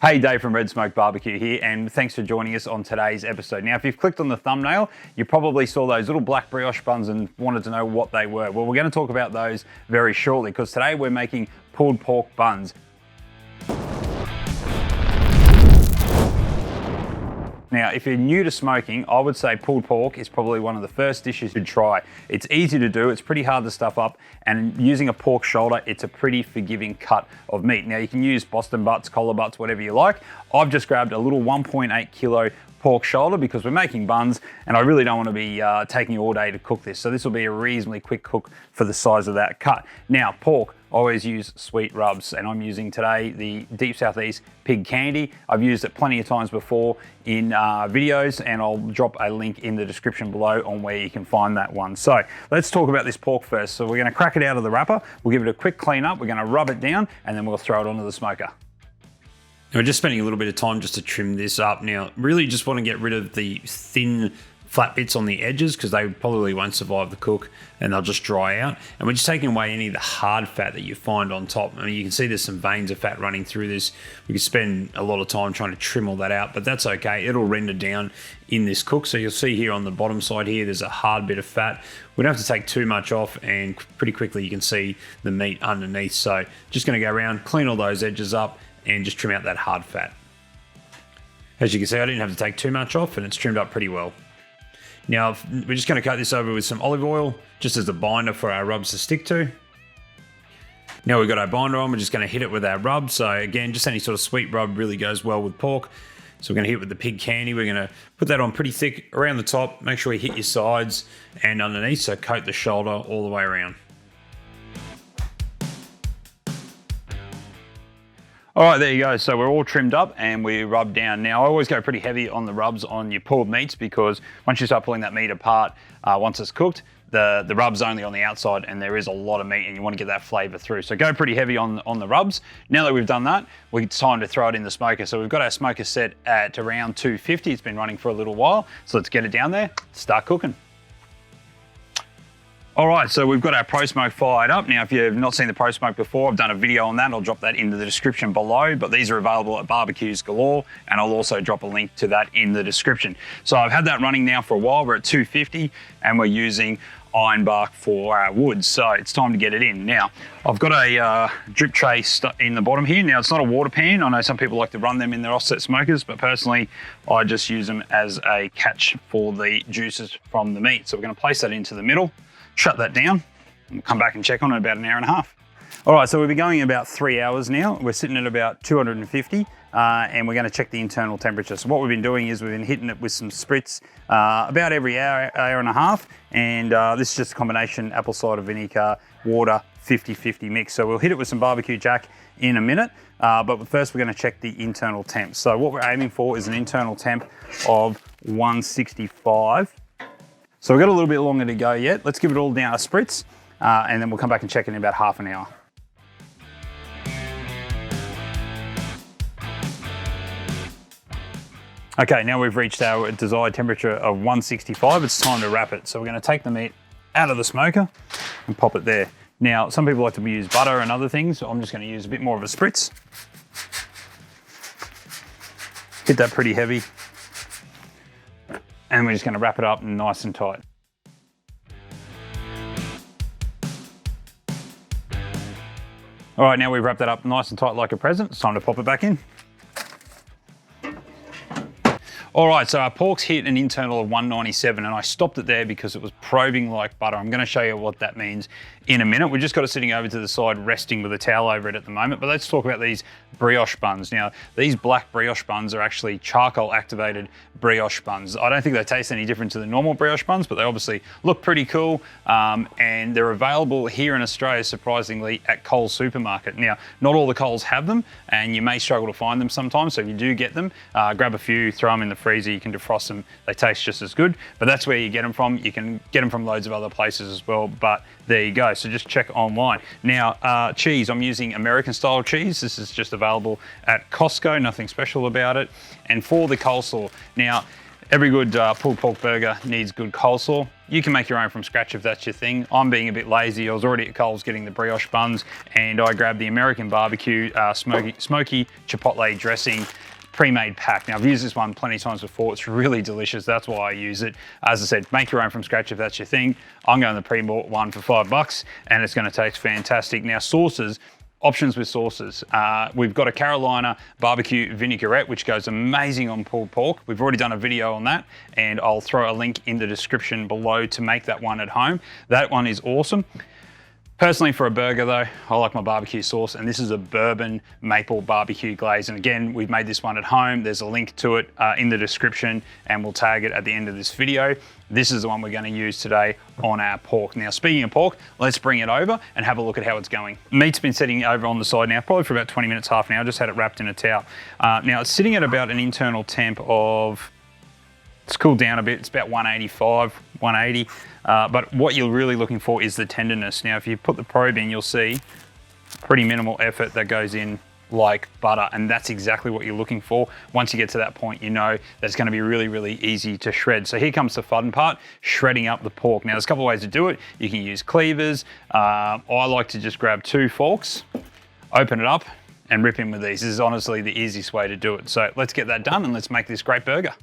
Hey, Dave from Red Smoke BBQ here, and thanks for joining us on today's episode. Now, if you've clicked on the thumbnail, you probably saw those little black brioche buns and wanted to know what they were. Well, we're going to talk about those very shortly because today we're making pulled pork buns. Now, if you're new to smoking, I would say pulled pork is probably one of the first dishes to try. It's easy to do, it's pretty hard to stuff up, and using a pork shoulder, it's a pretty forgiving cut of meat. Now, you can use Boston butts, collar butts, whatever you like. I've just grabbed a little 1.8 kilo pork shoulder because we're making buns and I really don't want to be taking all day to cook this. So this will be a reasonably quick cook for the size of that cut. Now, pork, I always use sweet rubs, and I'm using today the Deep Southeast Pig Candy. I've used it plenty of times before in videos, and I'll drop a link in the description below on where you can find that one. So let's talk about this pork first. So we're going to crack it out of the wrapper. We'll give it a quick clean up. We're going to rub it down and then we'll throw it onto the smoker. We're just spending a little bit of time just to trim this up. Now, really just want to get rid of the thin flat bits on the edges because they probably won't survive the cook and they'll just dry out. And we're just taking away any of the hard fat that you find on top. I mean, you can see there's some veins of fat running through this. We could spend a lot of time trying to trim all that out, but that's okay. It'll render down in this cook. So you'll see here on the bottom side here, there's a hard bit of fat. We don't have to take too much off, and pretty quickly you can see the meat underneath. So just going to go around, clean all those edges up, and just trim out that hard fat. As you can see, I didn't have to take too much off and it's trimmed up pretty well. Now, we're just going to coat this over with some olive oil, just as a binder for our rubs to stick to. Now we've got our binder on, we're just going to hit it with our rub. So again, just any sort of sweet rub really goes well with pork. So we're going to hit with the pig candy. We're going to put that on pretty thick around the top. Make sure you hit your sides and underneath, so coat the shoulder all the way around. All right, there you go. So we're all trimmed up and we rub down. Now, I always go pretty heavy on the rubs on your pulled meats because once you start pulling that meat apart, once it's cooked, the rub's only on the outside and there is a lot of meat and you want to get that flavor through. So go pretty heavy on the rubs. Now that we've done that, it's time to throw it in the smoker. So we've got our smoker set at around 250. It's been running for a little while. So let's get it down there, start cooking. All right, so we've got our Pro Smoke fired up. Now, if you've not seen the Pro Smoke before, I've done a video on that. I'll drop that into the description below, but these are available at Barbecues Galore, and I'll also drop a link to that in the description. So I've had that running now for a while. We're at 250, and we're using iron bark for our wood, so it's time to get it in. Now, I've got a drip tray in the bottom here. Now, it's not a water pan. I know some people like to run them in their offset smokers, but personally, I just use them as a catch for the juices from the meat. So we're gonna place that into the middle, shut that down, and we'll come back and check on it in about an hour and a half. All right, so we'll be going in about 3 hours now. We're sitting at about 250, and we're gonna check the internal temperature. So what we've been doing is we've been hitting it with some spritz about every hour and a half, and this is just a combination apple cider vinegar, water, 50-50 mix. So we'll hit it with some barbecue jack in a minute, but first we're gonna check the internal temp. So what we're aiming for is an internal temp of 165. So we've got a little bit longer to go yet. Let's give it all down a spritz, and then we'll come back and check in about half an hour. Okay, now we've reached our desired temperature of 165. It's time to wrap it. So we're gonna take the meat out of the smoker and pop it there. Now, some people like to use butter and other things, so I'm just gonna use a bit more of a spritz. Hit that pretty heavy. And we're just gonna wrap it up nice and tight. All right, now we've wrapped that up nice and tight like a present. It's time to pop it back in. All right, so our pork's hit an internal of 197, and I stopped it there because it was probing like butter. I'm gonna show you what that means in a minute. We've just got it sitting over to the side, resting with a towel over it at the moment, but let's talk about these brioche buns. Now, these black brioche buns are actually charcoal activated brioche buns. I don't think they taste any different to the normal brioche buns, but they obviously look pretty cool, and they're available here in Australia, surprisingly, at Coles supermarket. Now, not all the Coles have them, and you may struggle to find them sometimes, so if you do get them, grab a few, throw them in the freezer, you can defrost them, they taste just as good, but that's where you get them from. You can get them from loads of other places as well, but there you go. So just check online. Now, cheese, I'm using American style cheese. This is just available at Costco, nothing special about it. And for the coleslaw, now, every good pulled pork burger needs good coleslaw. You can make your own from scratch if that's your thing. I'm being a bit lazy. I was already at Coles getting the brioche buns, and I grabbed the American barbecue smoky chipotle dressing pre-made pack. Now, I've used this one plenty of times before. It's really delicious. That's why I use it. As I said, make your own from scratch if that's your thing. I'm going the pre-bought one for $5, and it's going to taste fantastic. Now, sauces, options with sauces. We've got a Carolina barbecue vinaigrette, which goes amazing on pulled pork. We've already done a video on that, and I'll throw a link in the description below to make that one at home. That one is awesome. Personally, for a burger though, I like my barbecue sauce, and this is a bourbon maple barbecue glaze. And again, we've made this one at home. There's a link to it in the description, and we'll tag it at the end of this video. This is the one we're going to use today on our pork. Now, speaking of pork, let's bring it over and have a look at how it's going. Meat's been sitting over on the side now, probably for about 20 minutes, half an hour. I just had it wrapped in a towel. Now, it's sitting at about an internal temp of, it's cooled down a bit. It's about 185, 180. But what you're really looking for is the tenderness. Now, if you put the probe in, you'll see pretty minimal effort that goes in like butter, and that's exactly what you're looking for. Once you get to that point, you know that it's going to be really, really easy to shred. So here comes the fun part, shredding up the pork. Now, there's a couple of ways to do it. You can use cleavers. I like to just grab 2 forks, open it up, and rip in with these. This is honestly the easiest way to do it. So let's get that done, and let's make this great burger.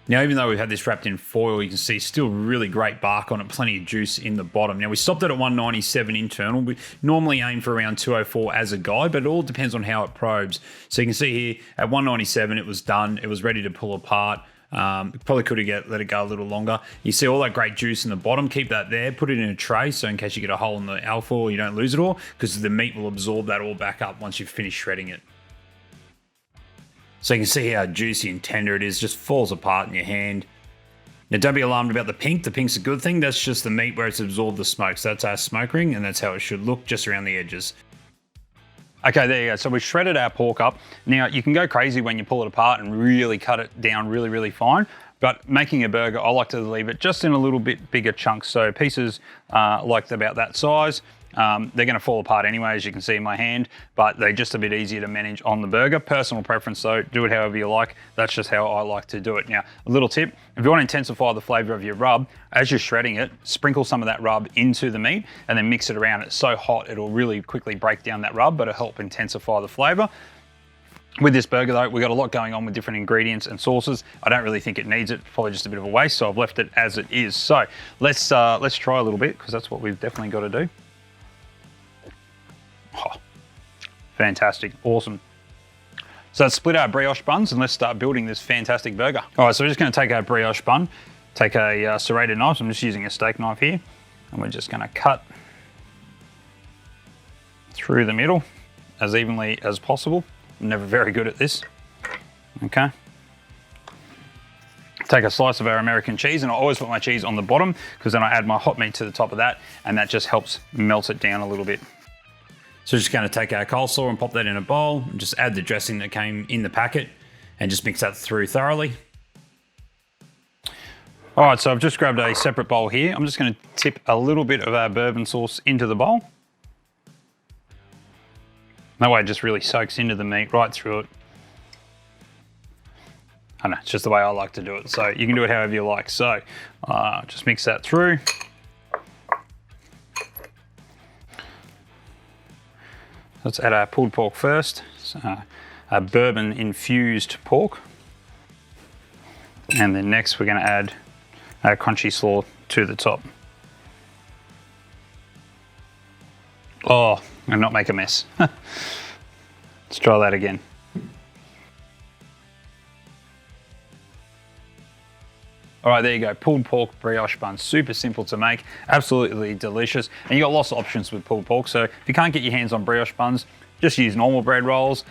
Now, even though we've had this wrapped in foil, you can see still really great bark on it, plenty of juice in the bottom. Now, we stopped it at 197 internal. We normally aim for around 204 as a guide, but it all depends on how it probes. So you can see here at 197, it was done. It was ready to pull apart. Probably could have let it go a little longer. You see all that great juice in the bottom. Keep that there. Put it in a tray, so in case you get a hole in the alfoil, you don't lose it all, because the meat will absorb that all back up once you've finished shredding it. So you can see how juicy and tender it is, just falls apart in your hand. Now, don't be alarmed about the pink. The pink's a good thing. That's just the meat where it's absorbed the smoke. So that's our smoke ring, and that's how it should look, just around the edges. Okay, there you go. So we shredded our pork up. Now, you can go crazy when you pull it apart and really cut it down really, really fine. But making a burger, I like to leave it just in a little bit bigger chunks. So pieces like about that size. They're going to fall apart anyway, as you can see in my hand, but they're just a bit easier to manage on the burger. Personal preference though, do it however you like. That's just how I like to do it. Now, a little tip, if you want to intensify the flavor of your rub, as you're shredding it, sprinkle some of that rub into the meat and then mix it around. It's so hot, it'll really quickly break down that rub, but it'll help intensify the flavor. With this burger though, we've got a lot going on with different ingredients and sauces. I don't really think it needs it, probably just a bit of a waste, so I've left it as it is. So let's try a little bit, because that's what we've definitely got to do. Oh, fantastic, awesome. So let's split our brioche buns and let's start building this fantastic burger. All right, so we're just gonna take our brioche bun, take a serrated knife. So I'm just using a steak knife here, and we're just gonna cut through the middle as evenly as possible. I'm never very good at this, okay. Take a slice of our American cheese, and I always put my cheese on the bottom, because then I add my hot meat to the top of that, and that just helps melt it down a little bit. So just going to take our coleslaw and pop that in a bowl, and just add the dressing that came in the packet, and just mix that through thoroughly. All right, so I've just grabbed a separate bowl here. I'm just going to tip a little bit of our bourbon sauce into the bowl. That way it just really soaks into the meat, right through it. I don't know, it's just the way I like to do it. So you can do it however you like. So just mix that through. Let's add our pulled pork first. So, a bourbon infused pork. And then next we're going to add our crunchy slaw to the top. Oh, and not make a mess. Let's try that again. All right, there you go, pulled pork brioche buns. Super simple to make, absolutely delicious. And you got lots of options with pulled pork. So if you can't get your hands on brioche buns, just use normal bread rolls.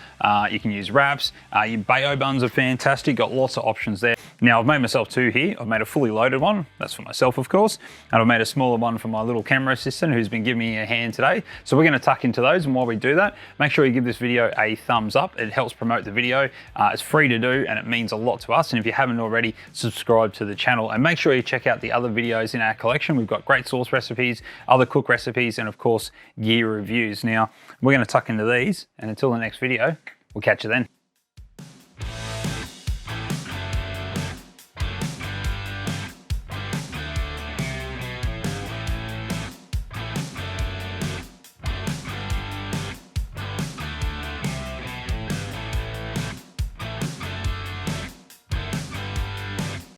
You can use wraps. Your bayo buns are fantastic. Got lots of options there. Now I've made myself 2 here. I've made a fully loaded one. That's for myself, of course. And I've made a smaller one for my little camera assistant who's been giving me a hand today. So we're gonna tuck into those. And while we do that, make sure you give this video a thumbs up. It helps promote the video. It's free to do and it means a lot to us. And if you haven't already, subscribe to the channel. And make sure you check out the other videos in our collection. We've got great sauce recipes, other cook recipes, and of course, gear reviews. Now, we're gonna tuck into these. And until the next video, we'll catch you then.